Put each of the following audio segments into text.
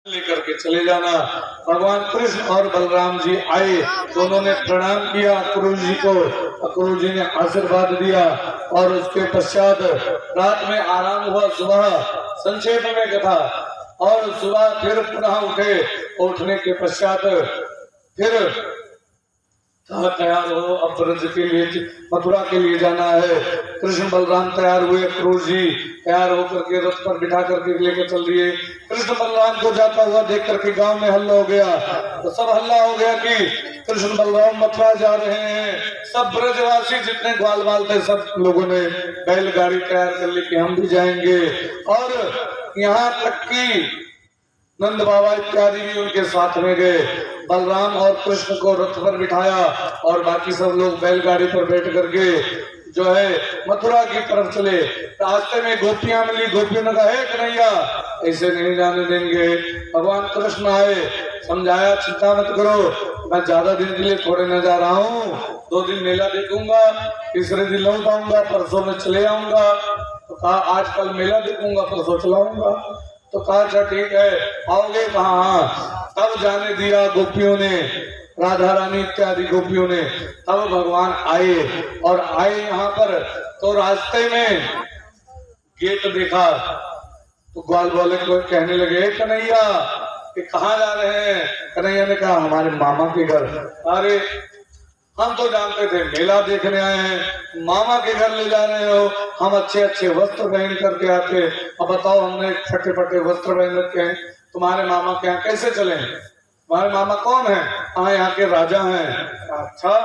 लेकर के चले जाना। भगवान कृष्ण और बलराम जी आए, दोनों ने प्रणाम किया गुरु जी को, गुरु जी ने आशीर्वाद दिया और उसके पश्चात रात में आराम हुआ। सुबह संक्षेप में कथा, और सुबह फिर पुनः उठे। उठने के पश्चात फिर तैयार हो, अब ब्रज के लिए मथुरा के लिए जाना है। कृष्ण बलराम तैयार हुए, क्रूर जी तैयार होकर के रथ पर बिठा करके लेकर चल दिए। कृष्ण बलराम को जाता हुआ देख करके गांव में हल्ला हो गया, तो सब हल्ला हो गया कि कृष्ण बलराम मथुरा जा रहे हैं। सब ब्रजवासी जितने ग्वाल बाल थे सब लोगों ने बैलगाड़ी तैयार कर ली कि हम भी जाएंगे, और यहाँ तक कि नंद बाबा इत्यादि भी उनके साथ में गए। बलराम और कृष्ण को रथ पर बिठाया और बाकी सब लोग बैलगाड़ी पर बैठ करके जो है मथुरा की तरफ चले। रास्ते में गोपियां मिली, गोपियों ने कहा, कन्हैया ऐसे नहीं जाने देंगे। भगवान कृष्ण आए, समझाया चिंता मत करो, मैं ज्यादा दिन के लिए थोड़े न जा रहा हूँ, 2 दिन मेला देखूंगा, तीसरे दिन लौट आऊंगा, परसों में चले आऊंगा। तो कहा आज कल मेला देखूंगा, परसों चलाऊंगा। तो कहा अच्छा ठीक है, आओगे कहाँ? तब जाने दिया गोपियों ने, राधा रानी इत्यादि गोपियों ने। तब भगवान आए, और आए यहाँ पर तो रास्ते में गेट देखा तो ग्वाल वाले को कहने लगे, कन्हैया ये कहाँ जा रहे हैं? कन्हैया ने कहा हमारे मामा के घर। अरे हम तो जानते थे मेला देखने आए हैं, मामा के घर ले जा रहे हो, हम अच्छे अच्छे वस्त्र पहन करके आते, अब बताओ हमने फटे फटे वस्त्र पहन रखे हैं, तुम्हारे मामा के यहाँ कैसे चले? तुम्हारे मामा कौन है? हाँ यहाँ के राजा हैं। अच्छा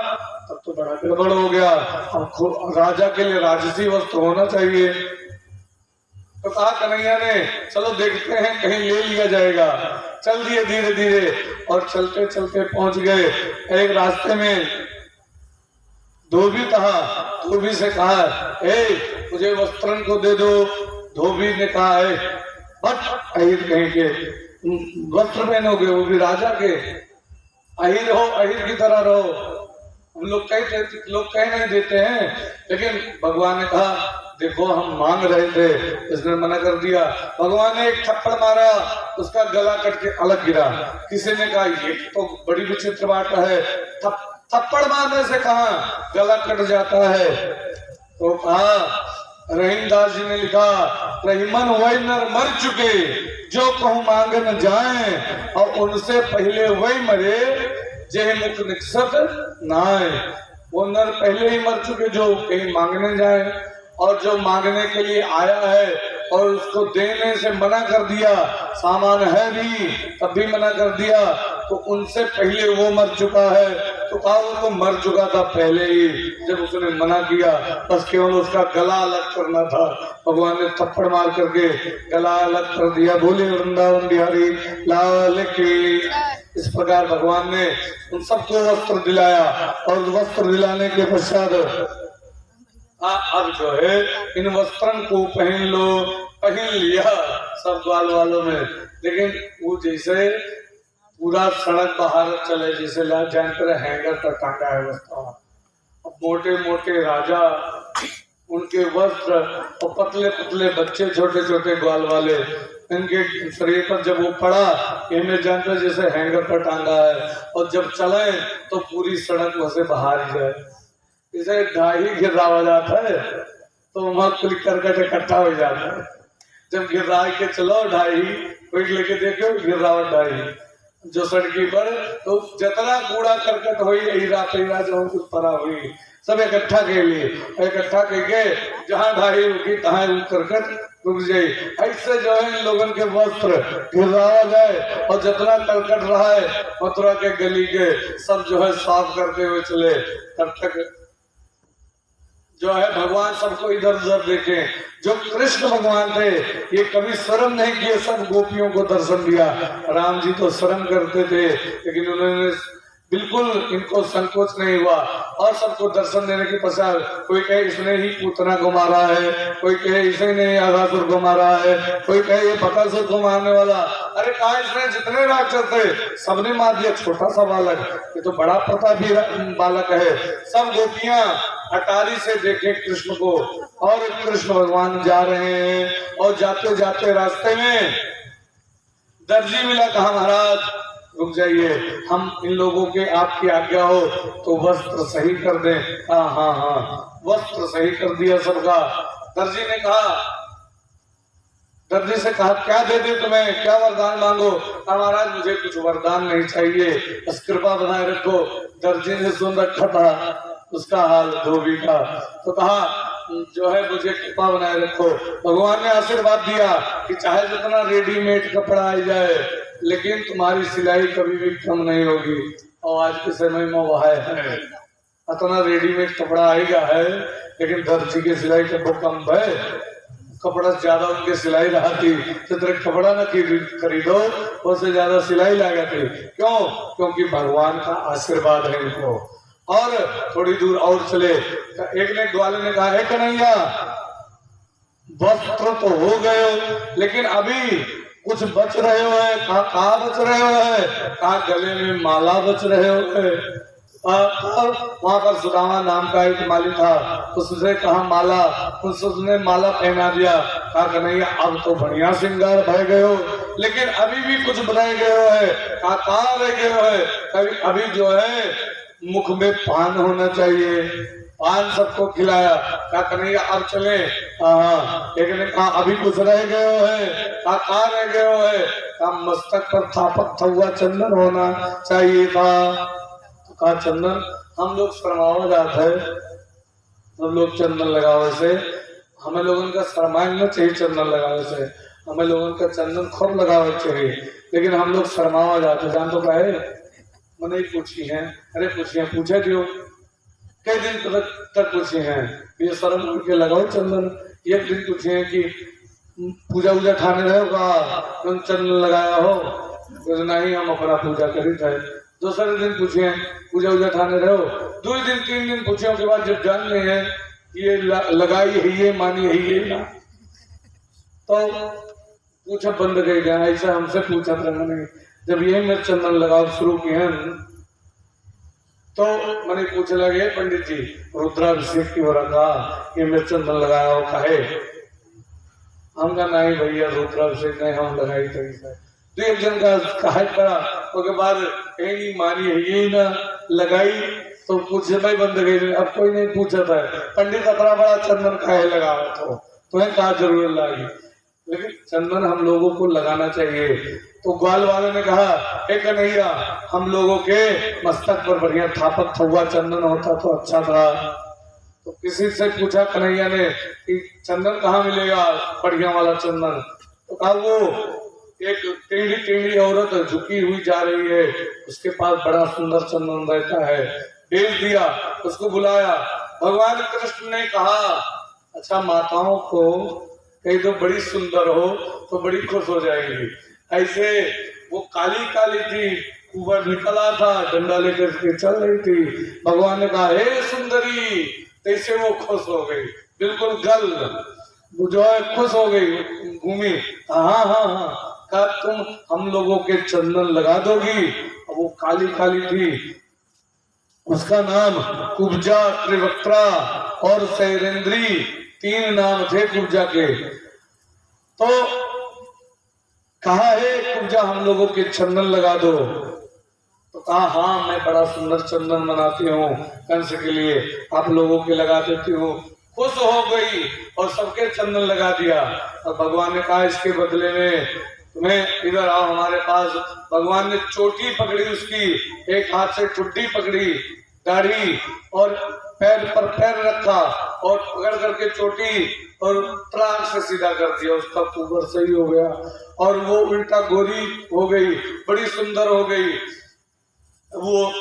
तब तो बड़ा गड़बड़ हो गया, अब राजा के लिए राजसी वस्त्र होना चाहिए। तो कहा कन्हैया ने चलो देखते हैं कहीं ले लिया जाएगा। चल दिए धीरे धीरे, और चलते चलते पहुंच गए एक रास्ते में। धोबी कहा, धोबी से कहा, ए मुझे वस्त्रन को दे दो। धोबी ने कहा है बट अहिर कहीं के वस्त्र पहनोगे, वो भी राजा के? अहिर हो, अहिर की तरह रहो। हम लोग कह नहीं देते हैं, लेकिन भगवान ने कहा देखो हम मांग रहे थे, इसने मना कर दिया। भगवान ने एक थप्पड़ मारा, उसका गला कट के अलग गिरा। किसी ने कहा ये तो बड़ी विचित्र बात है, थप्पड़ मारने से कहा गला कट जाता है? तो कहा रहीमदास जी ने लिखा, रहीमन वही नर मर चुके जो कहूं मांग न जाए, और उनसे पहले वही मरे जे मुख निकसत नाए। वो नर पहले ही मर चुके जो कहीं मांगने जाए, और जो मांगने के लिए आया है और उसको देने से मना कर दिया, सामान है भी तब भी मना कर दिया, तो उनसे पहले वो मर चुका है। तो कहा वो तो मर चुका था पहले ही जब उसने मना किया, बस केवल उसका गला अलग करना था। भगवान ने थप्पड़ मार करके गला अलग कर दिया। बोले वृंदावन बिहारी लाल की। इस प्रकार भगवान ने उन सबको वस्त्र दिलाया, और वस्त्र दिलाने के पश्चात अब जो है इन वस्त्रन को पहन लो, पहन लिया सब ग्वाल वालों में। लेकिन वो जैसे पूरा सड़क बाहर चले, जैसे जानते रहे हैंगर पर टांगा है वस्त्र। अब मोटे मोटे राजा उनके वस्त्र, और पतले पतले बच्चे छोटे छोटे ग्वाल वाले, इनके शरीर पर जब वो पड़ा, इन्हें जानते जैसे हैंगर पर टांगा है, और जब चले तो पूरी सड़क वैसे बाहर ही जाए। इसे ढाई गिरा जाता है तो वहां क्लिक करके इकट्ठा हो जाता है। जब गिरा के चलो ढाई, कोई लेके देखो गिरावट ढाई जो सड़की पर, तो जितना कूड़ा करकट हुई हीरा पीरा जो कुछ परा हुई सब इकट्ठा के लिए, इकट्ठा करके जहाँ ढाई रुकी तहाँ करकट रुक जाये। ऐसे जो है इन लोगों के वस्त्र गिराया जाए, और जितना करकट रहा है मथुरा के गली के सब जो है साफ करते हुए चले। तब तक जो है भगवान सबको इधर उधर देखे। जो कृष्ण भगवान थे ये कभी शर्म नहीं किए, सब गोपियों को दर्शन दिया। राम जी तो शर्म करते थे, लेकिन उन्होंने बिल्कुल इनको संकोच नहीं हुआ, और सबको दर्शन देने के पश्चात कोई कहे इसने ही पूतना को मारा है, कोई कहे इसे ने अघासुर को मारा है, कोई कहे ये बकासुर को मारने वाला। अरे कहा इसने जितने राक्षस थे सबने मार दिया, छोटा सा बालक, ये तो बड़ा प्रतापी बालक है। सब गोपियां अटारी से देखे कृष्ण को, और कृष्ण भगवान जा रहे हैं, और जाते जाते रास्ते में दर्जी मिला, कहा महाराज रुक जाइए, हम इन लोगों के आपकी आज्ञा हो तो वस्त्र सही कर दें। हाँ हाँ हाँ, वस्त्र सही कर दिया सबका। दर्जी ने कहा, दर्जी से कहा क्या दे दे तुम्हें, क्या वरदान मांगो। कहा महाराज मुझे कुछ वरदान नहीं चाहिए, बस कृपा बनाए रखो। दर्जी ने सुन रखा था उसका हाल धोबी का, तो कहा जो है मुझे कृपा बनाए रखो। भगवान ने आशीर्वाद दिया कि चाहे जितना रेडीमेड कपड़ा आ जाए लेकिन तुम्हारी सिलाई कभी भी कम नहीं होगी। और आज के समय में वह है इतना रेडीमेड कपड़ा आएगा है, लेकिन दर्जी की सिलाई कब कम है, कपड़ा ज्यादा उनके सिलाई रहा थी, तो तेरे कपड़ा न खरीदो, उससे ज्यादा सिलाई लगा थी। क्यों? क्योंकि भगवान का आशीर्वाद है इनको। और थोड़ी दूर और चले, एक ने ग्वाले ने कहा, कन्हैया वस्त्र तो हो गए लेकिन अभी कुछ बच रहे हो है। कहा बच रहे हो है? कहा गले में माला बच रहे हो है। वहां पर सुदामा नाम का एक माली था, उससे कहा माला, उसने माला पहना दिया। कहा कन्हैया अब तो बढ़िया श्रृंगार भय गए हो, लेकिन अभी भी कुछ रह गए हो है। कहा रह गए हो है? अभी जो है मुख में पान होना चाहिए, पान सबको खिलाया। कहा कन्हैया अब चले। एक ने कहा अभी कुछ रह गए हो है। कहा रह गए हो है? कहा मस्तक पर थापक हुआ चंदन होना चाहिए था। कहा चंदन, हम लोग शर्मावा जाते है, हम लोग चंदन लगावे से, हमें लोगों का शर्माना चाहिए चंदन लगावे से, हमें लोगों का चंदन खूब लगावे चाहिए, लेकिन हम लोग शर्मावा जाते। जान तो कहे मैंने पूछी है, अरे पूछिए, पूछे दियो कई दिन तक पूछे हैं, ये शर्म करके लगाओ चंदन। एक दिन पूछे हैं कि पूजा वूजा ठाने रहे हो, चंदन लगाया हो? तो नहीं, हम अपना पूजा करी थे। दूसरे दिन पूछे पूजा वूजा ठाने रहे हो? 2 दिन 3 दिन पूछे के बाद जब जान नहीं है ये लगाई है, ये मानी है, ये ना, तो पूछा बंद गई गया। ऐसा हमसे पूछा था मैंने, जब यही में चंदन लगाओ शुरू किए हैं तो मैंने पूछने लगे पंडित जी रुद्राभिषेक की हो रहा था, ये में चंदन लगाया हो काहे? हम कहा नहीं भैया रुद्राभिषेक नहीं हम लगाई थी। तो एक जन का कहा करा, उसके बाद कहीं मानी है ये ना लगाई, तो पूछे भाई बंद गई। अब कोई नहीं पूछा था पंडित इतना बड़ा चंदन काहे लगाओ, तो तुम्हें कहा जरूर लगी, लेकिन चंदन हम लोगों को लगाना चाहिए। तो ग्वाल वाले ने कहा कन्हैया हम लोगों के मस्तक पर बढ़िया थापक हुआ चंदन होता तो अच्छा था। तो किसी से पूछा कन्हैया ने कि चंदन कहाँ मिलेगा बढ़िया वाला चंदन? तो कहा वो एक टेढ़ी टेढ़ी औरत झुकी हुई जा रही है, उसके पास बड़ा सुंदर चंदन रहता है। भेज दिया, उसको बुलाया। भगवान कृष्ण ने कहा अच्छा माताओं को कहीं तो बड़ी सुंदर हो तो बड़ी खुश हो जाएंगी। ऐसे वो काली काली थी, कुबर निकला था, डंडा लेकर के चल रही थी। भगवान ने कहा हे सुंदरी, तैसे वो खुश हो गई, बिल्कुल गल जो है खुश हो गई, घूमी। हाँ हाँ हाँ, कहा तुम हम लोगों के चंदन लगा दोगी? वो काली काली थी, उसका नाम कुब्जा, त्रिवक्त्रा और शैरेंद्री, 3 नाम थे कुब्जा के। तो कहा है कुब्जा हम लोगों के चंदन लगा दो। तो कहा हाँ मैं बड़ा सुंदर चंदन बनाती हूँ कंस के लिए, आप लोगों के लगा देती हूँ। खुश हो गई और सबके चंदन लगा दिया। और भगवान ने कहा इसके बदले में तुम्हें इधर आओ हमारे पास। भगवान ने चोटी पकड़ी उसकी, एक हाथ से ठुड्डी पकड़ी, दाढ़ी और पैर पर पैर रखा और पकड़ करके चोटी और प्राण से सीधा कर दिया। उसका कुबर सही हो गया और वो उल्टा गोरी हो गई, बड़ी सुंदर हो गई। वो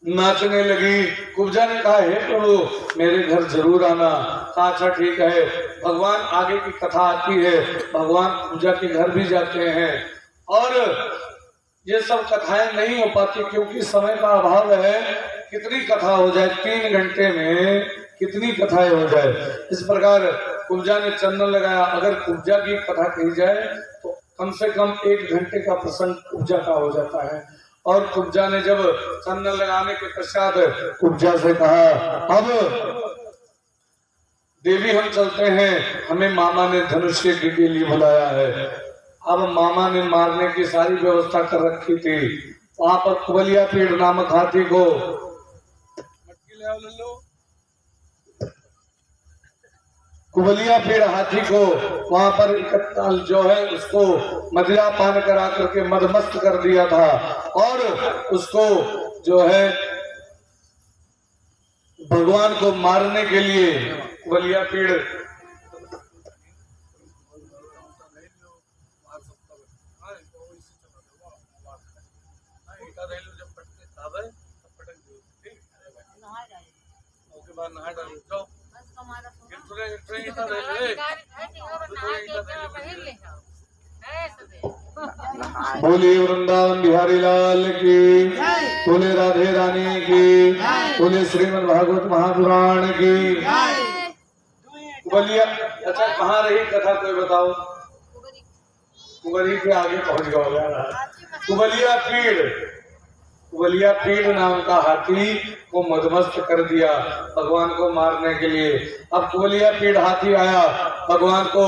नाचने लगी। कुब्जा ने कहा हे प्रभु मेरे घर जरूर आना। कहा अच्छा ठीक है। भगवान आगे की कथा आती है, भगवान कुब्जा के घर भी जाते हैं और ये सब कथाएं नहीं हो पाती क्योंकि समय का अभाव है। कितनी कथा हो जाए, 3 घंटे में कितनी कथाएं हो जाए। इस प्रकार कुब्जा ने चंदन लगाया। अगर कुब्जा की कथा कही जाए तो कम से कम 1 घंटे का प्रसंग कुब्जा का हो जाता है। और कुब्जा ने जब चंदन लगाने के पश्चात कुब्जा से कहा अब देवी हम चलते हैं, हमें मामा ने धनुष के लिए बुलाया है, अब मामा ने मारने की सारी व्यवस्था कर रखी थी। वहां पर कुबलिया पीड़ नामक हाथी को कुबलिया पीड़ हाथी को वहां पर जो है उसको मदिरा पान करा करके मदमस्त कर दिया था और उसको जो है भगवान को मारने के लिए कुबलिया पीड़ बोले वृंदावन बिहारी लाल की, बोले राधे रानी की, बोले श्रीमद् भागवत महापुराण की। कुबलिया अच्छा कहाँ रही कथा कोई बताओ? कुबली के आगे पहुंच गया। कुबलिया पीड़ नाम का हाथी को मदमस्त कर दिया भगवान को मारने के लिए। अब कुबलिया पीड़ हाथी आया, भगवान को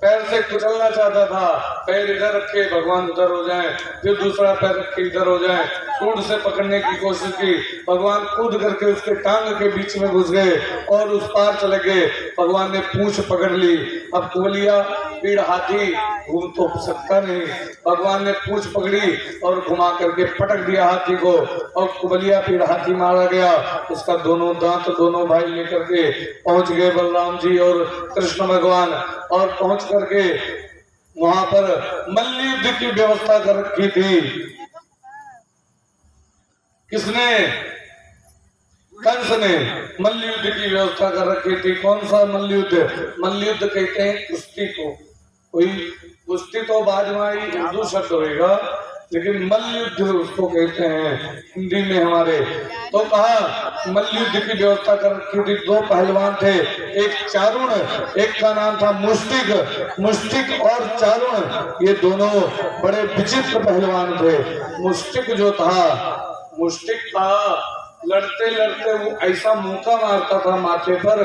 पैर से कुचलना चाहता था। पैर इधर रखे भगवान उधर हो जाएं, फिर दूसरा पैर रखे इधर हो जाएं, सूंड से पकड़ने की कोशिश की। भगवान कूद करके उसके टांग के बीच में घुस गए और उस पार चले गए। भगवान ने पूंछ पकड़ ली। अब कुबलिया पीड़ हाथी घूम तो सकता नहीं, भगवान ने पूंछ पकड़ी और घुमा करके पटक दिया हाथी को और कुबलिया पीड़ हाथी मारा गया। उसका दोनों दांत दोनों भाई लेकर के पहुंच गए बलराम जी और कृष्ण भगवान, और पहुंच करके वहां पर मल्ल युद्ध की व्यवस्था कर रखी थी। किसने? कंस ने मल्ल युद्ध की व्यवस्था कर रखी थी। कौन सा मल्ल युद्ध? मल्ल युद्ध कहते हैं कुश्ती को। कोई कुश्ती तो बाद में आई उर्दू शब्द होगा, लेकिन मल्ल युद्ध उसको कहते हैं हिंदी में हमारे। तो कहा मल्ल युद्ध की व्यवस्था कर रखी थी। दो पहलवान थे, एक चारुण, एक का नाम था मुष्टिक। मुष्टिक और चारुण ये दोनों बड़े विचित्र पहलवान थे। मुष्टिक जो था, मुष्टिक था, लड़ते लड़ते वो ऐसा मुक्का मारता था माथे पर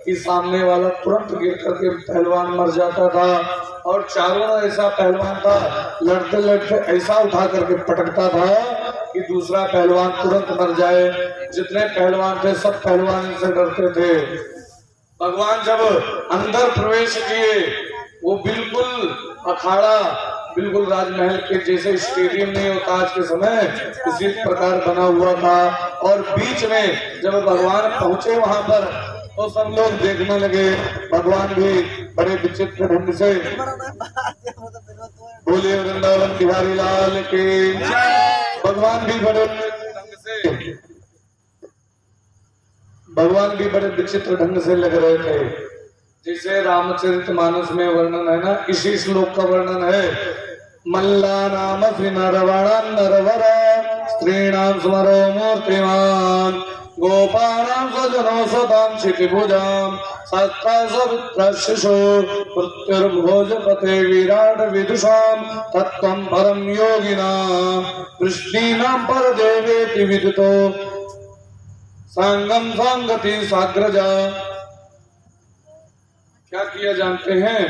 कि सामने वाला तुरंत गिर करके पहलवान मर जाता था। और चारुण ऐसा पहलवान था, लड़ते लड़ते ऐसा उठा करके पटकता था कि दूसरा पहलवान तुरंत मर जाए। जितने पहलवान थे सब पहलवान से डरते थे। भगवान जब अंदर प्रवेश किए, वो बिल्कुल अखाड़ा बिल्कुल राजमहल के जैसे स्टेडियम नहीं होता आज के समय, इसी प्रकार बना हुआ था। और बीच में जब भगवान पहुंचे वहां पर तो सब लोग देखने लगे। भगवान भी बड़े विचित्र ढंग से, बोले वृंदावन बिहारी लाल के, भगवान भी बड़े विचित्र ढंग से लग रहे थे। जैसे रामचरितमानस में वर्णन है ना, इसी श्लोक का वर्णन है। मल्ला नाम नरवण नरवर स्त्रीणाम स्मरो मूर्तिमान गोपानां स्वजनो सतां क्षितिभुजां सत्तासवित्रशिशो मृत्युर्भोजपते विराट विदुषां तत्त्वं परं योगिनां वृष्णीनां परदेवेति विदितो संगम संगति साग्रजा। क्या किया जानते हैं?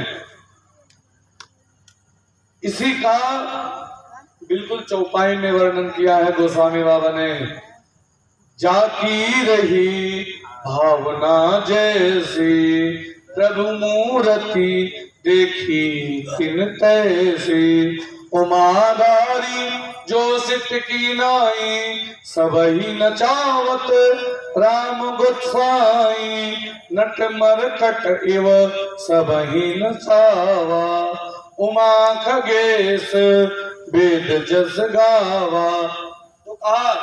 इसी का बिल्कुल चौपाई में वर्णन किया है गोस्वामी बाबा ने। जाकी रही भावना जैसी प्रभु मूर्ति देखी तिन तैसी उमादारी जो सित की नाई सबही नचावत राम गोसाई नट मरकट इव सबही नचावा उमा खगेश वेद जस गावा। तो कहा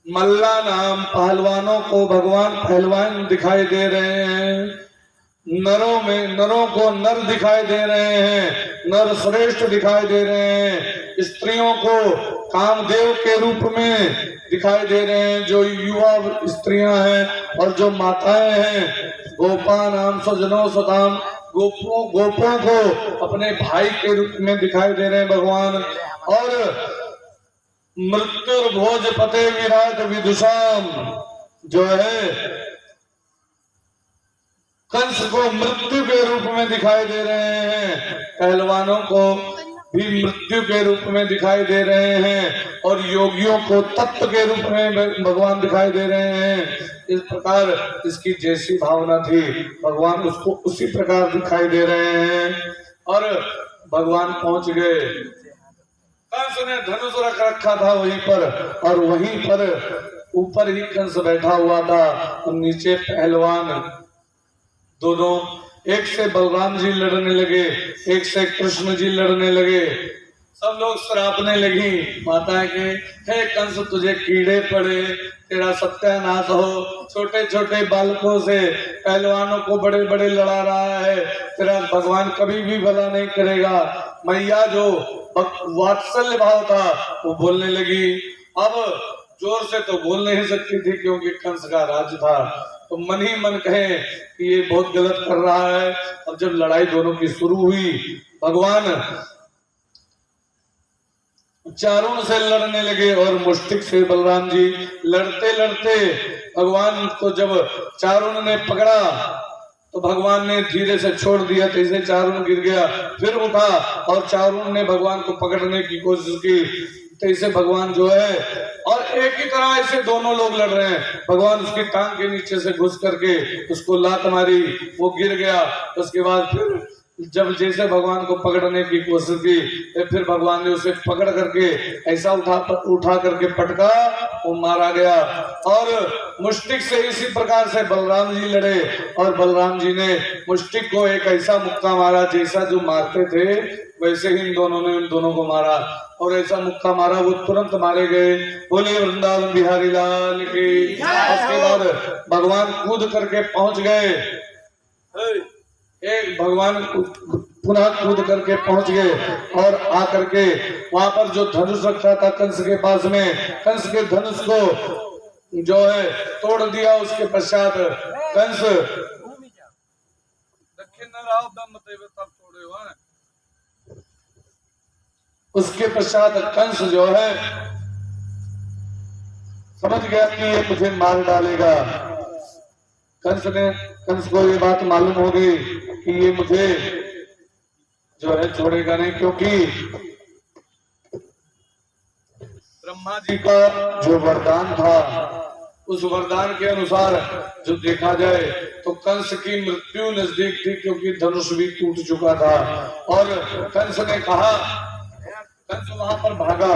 मल्ला नाम पहलवानों को भगवान पहलवान दिखाई दे रहे हैं। नरों को नर दिखाई दे रहे हैं, नर श्रेष्ठ दिखाई दे रहे हैं। स्त्रियों को कामदेव के रूप में दिखाई दे रहे हैं, जो युवा स्त्रियां हैं और जो माताएं हैं। गोपा नाम स्वजनों सताम, गोपों को अपने भाई के रूप में दिखाई दे रहे हैं भगवान। और मृत्युर्भोज पते विराट विदुषाम जो है कंस को मृत्यु के रूप में दिखाई दे रहे हैं, पहलवानों को भी मृत्यु के रूप में दिखाई दे रहे हैं और योगियों को तत्व के रूप में भगवान दिखाई दे रहे हैं। इस प्रकार इसकी जैसी भावना थी भगवान उसको उसी प्रकार दिखाई दे रहे हैं। और भगवान पहुंच गए, कंस ने धनुष रख रखा था वहीं पर और वहीं पर ऊपर ही कंस बैठा हुआ था और नीचे पहलवान दोनों, एक से बलराम जी लड़ने लगे, एक से कृष्ण जी लड़ने लगे। सब लोग सरापने लगी माता के, हे कंस तुझे कीड़े पड़े, तेरा सत्यानाश हो, छोटे छोटे बालकों से पहलवानों को बड़े बड़े लड़ा रहा है, तेरा भगवान कभी भी भला नहीं करेगा। मैया जो वात्सल्य भाव था वो बोलने लगी। अब जोर से तो बोल नहीं सकती थी क्योंकि कंस का राज था, तो मन ही मन कहे कि ये बहुत गलत कर रहा है। अब जब लड़ाई दोनों की शुरू हुई, भगवान चारों से लड़ने लगे और मुष्टिक से बलराम जी लड़ते लड़ते भगवान को जब चारुण ने पकड़ा तो भगवान ने धीरे से छोड़ दिया, तैसे चारुण गिर गया, फिर उठा और चारुण ने भगवान को पकड़ने की कोशिश की, तैसे भगवान जो है, और एक ही तरह ऐसे दोनों लोग लड़ रहे हैं। भगवान उसकी टांग के नीचे से घुस करके उसको लात मारी, वो गिर गया। उसके बाद फिर जब जैसे भगवान को पकड़ने की कोशिश की, फिर भगवान ने उसे पकड़ करके ऐसा उठा करके पटका, वो मारा गया। और मुष्टिक से इसी प्रकार से बलराम जी लड़े और बलराम जी ने मुष्टिक को एक ऐसा मुक्का मारा, जैसा जो मारते थे वैसे ही इन दोनों ने उन दोनों को मारा और ऐसा मुक्का मारा वो तुरंत मारे गए। बोले वृंदावन बिहारी लाल की। उसके बाद भगवान कूद करके पहुंच गए, एक भगवान पुनः कूद करके पहुंच गए और आकर के वहां पर जो धनुष रखा था कंस के पास में, कंस के धनुष को जो है तोड़ दिया। उसके पश्चात कंस उसके पश्चात कंस जो है समझ गया कि ये मुझे मार डालेगा। कंस को ये बात मालूम हो गई कि ये मुझे जो है छोड़ेगा नहीं, क्योंकि ब्रह्मा जी का जो वरदान था उस वरदान के अनुसार जो देखा जाए तो कंस की मृत्यु नजदीक थी, क्योंकि धनुष भी टूट चुका था। और कंस ने कहा, कंस वहां पर भागा,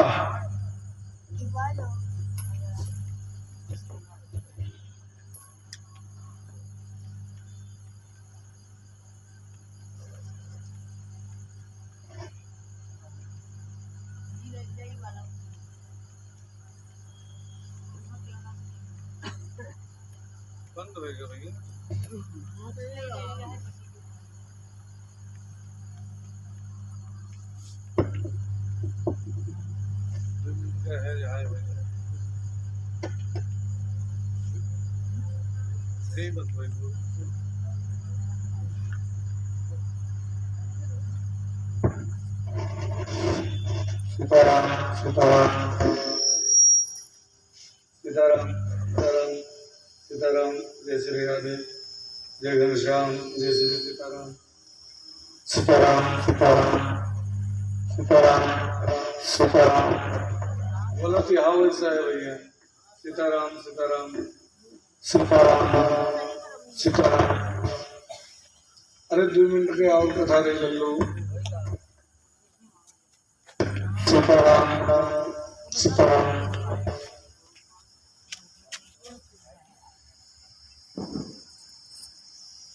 बंद होगा भैया। सीताराम सीताराम सीताराम सीताराम सीताराम, जय श्री राधे, जय घनश्याम, जय श्री सीताराम, सीताराम सीताराम सीताराम सीताराम। बोला कि हाँ वैसा है भैया, सीताराम सीताराम सीताराम सीताराम। अरे 2 मिनट के और कथा रे लल्लू। सीताराम सीताराम